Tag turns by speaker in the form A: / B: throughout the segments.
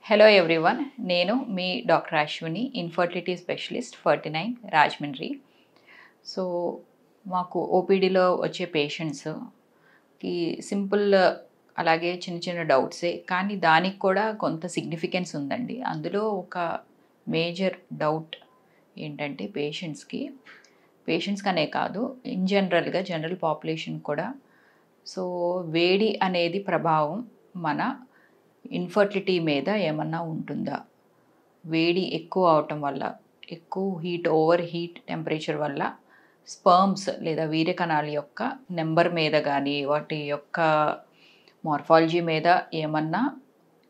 A: Hello everyone, నేను మీ doctor Ashwini, infertility specialist 49 Rajahmundry. So మాకు ఓపీడీలో వచ్చే పేషెంట్స్కి సింపుల్ అలాగే చిన్న చిన్న డౌట్సే, కానీ దానికి కూడా కొంత సిగ్నిఫికెన్స్ ఉందండి. అందులో ఒక మేజర్ డౌట్ ఏంటంటే పేషెంట్స్కనే కాదు, ఇన్ జనరల్ పాపులేషన్ కూడా. సో వేడి అనేది ప్రభావం మన ఇన్ఫర్టిలిటీ మీద ఏమన్నా ఉంటుందా? వేడి ఎక్కువ అవటం వల్ల, ఎక్కువ ఓవర్ హీట్ టెంపరేచర్ వల్ల స్పర్మ్స్ లేదా వీర్యకణాల యొక్క నెంబర్ మీద కానీ, వాటి యొక్క మార్ఫాలజీ మీద ఏమన్నా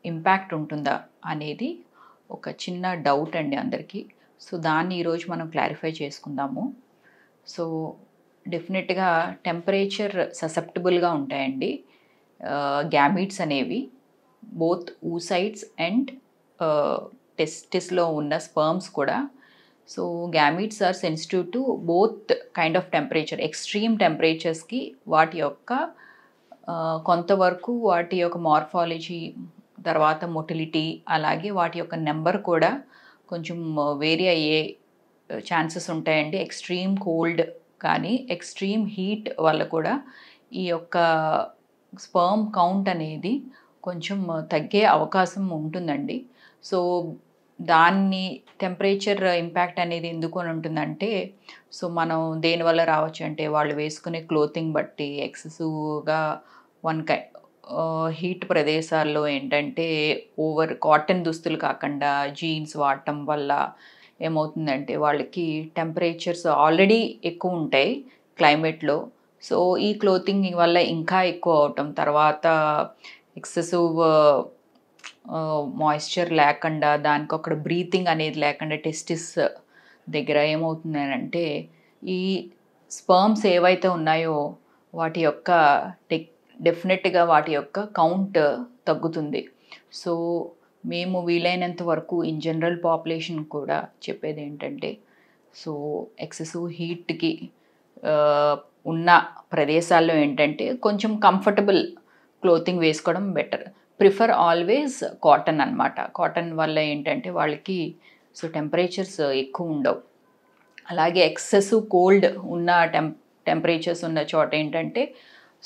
A: ఇంపాక్ట్ ఉంటుందా అనేది ఒక చిన్న డౌట్ అండి అందరికీ. సో దాన్ని ఈరోజు మనం క్లారిఫై చేసుకుందాము. సో డెఫినెట్గా టెంపరేచర్ ససెప్టబుల్గా ఉంటాయండి గ్యామీట్స్ అనేవి, బోత్ ఊసైడ్స్ అండ్ టెస్టిస్లో ఉన్న స్పర్మ్స్ కూడా. So gametes are sensitive to both kind of temperature. Extreme టెంపరేచర్స్కి వాటి యొక్క కొంతవరకు వాటి యొక్క మార్ఫాలజీ, తర్వాత మొటిలిటీ, అలాగే వాటి యొక్క నెంబర్ కూడా కొంచెం వేరీ అయ్యే ఛాన్సెస్ ఉంటాయండి. ఎక్స్ట్రీమ్ కోల్డ్ కానీ ఎక్స్ట్రీమ్ హీట్ వల్ల కూడా ఈ యొక్క స్పర్మ్ కౌంట్ అనేది కొంచెం తగ్గే అవకాశం ఉంటుందండి. సో దాన్ని టెంపరేచర్ ఇంపాక్ట్ అనేది ఎందుకు అని ఉంటుందంటే, సో మనం దేనివల్ల రావచ్చు అంటే, వాళ్ళు వేసుకునే క్లోతింగ్ బట్టి ఎక్సెసివ్గా హీట్ ప్రదేశాల్లో ఏంటంటే ఓవర్ కాటన్ దుస్తులు కాకుండా జీన్స్ వాడటం వల్ల ఏమవుతుందంటే, వాళ్ళకి టెంపరేచర్స్ ఆల్రెడీ ఎక్కువ ఉంటాయి క్లైమేట్లో. సో ఈ క్లోతింగ్ వల్ల ఇంకా ఎక్కువ అవటం, తర్వాత ఎక్సెసివ్ మాయిశ్చర్ లేకుండా, దానికి ఒక బ్రీతింగ్ అనేది లేకుండా టెస్టిస్ దగ్గర ఏమవుతుంది అంటే, ఈ స్పర్మ్స్ ఏవైతే ఉన్నాయో వాటి యొక్క డెఫినెట్గా వాటి యొక్క కౌంట్ తగ్గుతుంది. సో మేము వీలైనంత వరకు ఇన్ జనరల్ పాపులేషన్ కూడా చెప్పేది ఏంటంటే, సో ఎక్సెసివ్ హీట్కి ఉన్న ప్రదేశాల్లో ఏంటంటే కొంచెం కంఫర్టబుల్ క్లోతింగ్ వేసుకోవడం బెటర్. ప్రిఫర్ ఆల్వేస్ కాటన్ అనమాట. కాటన్ వల్ల ఏంటంటే వాళ్ళకి సో టెంపరేచర్స్ ఎక్కువ ఉండవు. అలాగే ఎక్సెసివ్ కోల్డ్ ఉన్న టెంపరేచర్స్ ఉన్న చోట ఏంటంటే,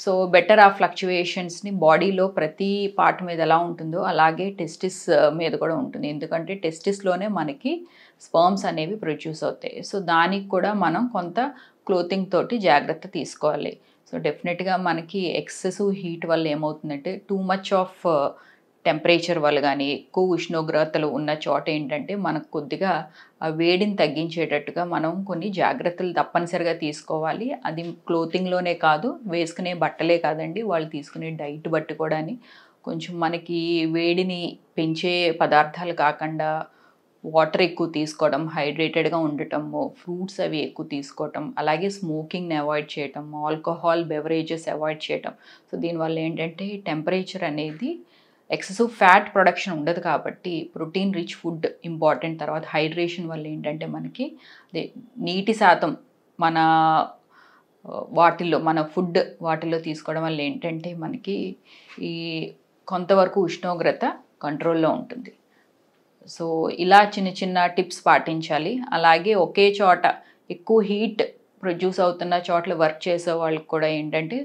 A: సో బెటర్ ఆ ఫ్లక్చువేషన్స్ని బాడీలో ప్రతి పార్ట్ మీద ఎలా ఉంటుందో అలాగే టెస్టిస్ మీద కూడా ఉంటుంది. ఎందుకంటే టెస్టిస్లోనే మనకి స్పర్మ్స్ అనేవి ప్రొడ్యూస్ అవుతాయి. సో దానికి కూడా మనం కొంత క్లోతింగ్ తోటి జాగ్రత్త తీసుకోవాలి. సో డెఫినెట్గా మనకి ఎక్సెసివ్ హీట్ వల్ల ఏమవుతుందంటే, టూ మచ్ ఆఫ్ టెంపరేచర్ వల్ల కానీ, ఎక్కువ ఉష్ణోగ్రతలు ఉన్న చోట ఏంటంటే మనకు కొద్దిగా ఆ వేడిని తగ్గించేటట్టుగా మనం కొన్ని జాగ్రత్తలు తప్పనిసరిగా తీసుకోవాలి. అది క్లోతింగ్లోనే కాదు, వేసుకునే బట్టలే కాదండి, వాళ్ళు తీసుకునే డైట్ బట్టి కూడా. కొంచెం మనకి వేడిని పెంచే పదార్థాలు కాకుండా వాటర్ ఎక్కువ తీసుకోవడం, హైడ్రేటెడ్గా ఉండటము, ఫ్రూట్స్ అవి ఎక్కువ తీసుకోవటం, అలాగే స్మోకింగ్ని అవాయిడ్ చేయటం, ఆల్కహాల్ బెవరేజెస్ అవాయిడ్ చేయటం. సో దీనివల్ల ఏంటంటే టెంపరేచర్ అనేది ఎక్సెసివ్ ఫ్యాట్ ప్రొడక్షన్ ఉండదు కాబట్టి ప్రోటీన్ రిచ్ ఫుడ్ ఇంపార్టెంట్. తర్వాత హైడ్రేషన్ వల్ల ఏంటంటే మనకి నీటి శాతం మన మన ఫుడ్ వాటిల్లో తీసుకోవడం వల్ల ఏంటంటే మనకి ఈ కొంతవరకు ఉష్ణోగ్రత కంట్రోల్లో ఉంటుంది. సో ఇలా చిన్న చిన్న టిప్స్ పాటించాలి. అలాగే ఒకే చోట ఎక్కువ హీట్ ప్రొడ్యూస్ అవుతున్న చోట్ల వర్క్ చేసే వాళ్ళకి కూడా ఏంటంటే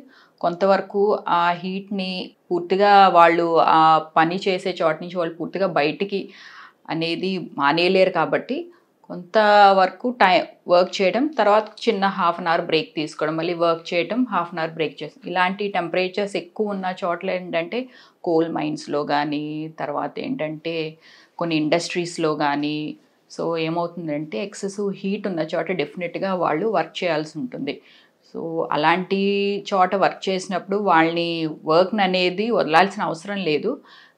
A: కొంతవరకు ఆ హీట్ని పూర్తిగా వాళ్ళు ఆ పని చేసే చోట నుంచి వాళ్ళు పూర్తిగా బయటికి అనేది మానేయలేరు కాబట్టి కొంతవరకు వర్క్ చేయడం, తర్వాత చిన్న హాఫ్ అన్ అవర్ బ్రేక్ తీసుకోవడం, మళ్ళీ వర్క్ చేయడం, హాఫ్ అన్ అవర్ బ్రేక్ చేస్తాం. ఇలాంటి టెంపరేచర్స్ ఎక్కువ ఉన్న చోట్ల ఏంటంటే కోల్ మైన్స్లో కానీ, తర్వాత ఏంటంటే కొన్ని ఇండస్ట్రీస్లో కానీ, సో ఏమవుతుందంటే ఎక్సెసివ్ హీట్ ఉన్న చోట డెఫినెట్గా వాళ్ళు వర్క్ చేయాల్సి ఉంటుంది. సో అలాంటి చోట వర్క్ చేసినప్పుడు వాళ్ళని వర్క్ని అనేది వదలాల్సిన అవసరం లేదు,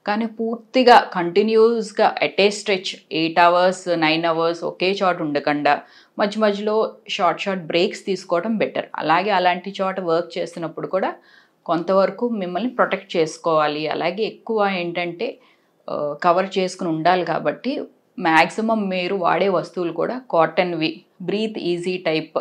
A: కానీ పూర్తిగా కంటిన్యూస్గా at a stretch 8 hours 9 hours ఒకే చోట ఉండకుండా మధ్య మధ్యలో షార్ట్ బ్రేక్స్ తీసుకోవడం బెటర్. అలాగే అలాంటి చోట వర్క్ చేస్తున్నప్పుడు కూడా కొంతవరకు మిమ్మల్ని ప్రొటెక్ట్ చేసుకోవాలి. అలాగే ఎక్కువ ఏంటంటే కవర్ చేసుకుని ఉండాలి కాబట్టి మ్యాక్సిమం మీరు వాడే వస్తువులు కూడా కాటన్వి, బ్రీత్ ఈజీ టైప్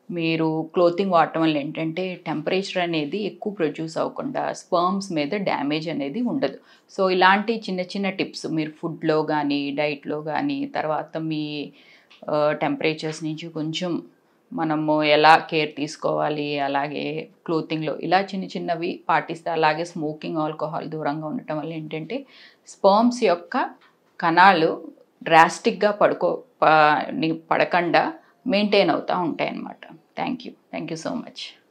A: మీరు క్లోతింగ్ వాడటం వల్ల ఏంటంటే టెంపరేచర్ అనేది ఎక్కువ ప్రొడ్యూస్ అవ్వకుండా స్పర్మ్స్ మీద డ్యామేజ్ అనేది ఉండదు. సో ఇలాంటి చిన్న చిన్న టిప్స్ మీరు ఫుడ్‌లో గానీ, డైట్‌లో గానీ, తర్వాత మీ టెంపరేచర్స్ నుంచి కొంచెం మనము ఎలా కేర్ తీసుకోవాలి, అలాగే క్లోతింగ్‌లో ఇలా చిన్న చిన్నవి పాటిస్తే, అలాగే స్మోకింగ్, ఆల్కహాల్ దూరంగా ఉండటం వల్ల ఏంటంటే స్పర్మ్స్ యొక్క కణాలు డ్రాస్టిక్‌గా పడకుండా మెయింటైన్ అవుతా ఉంటాయన్నమాట. Thank you so much.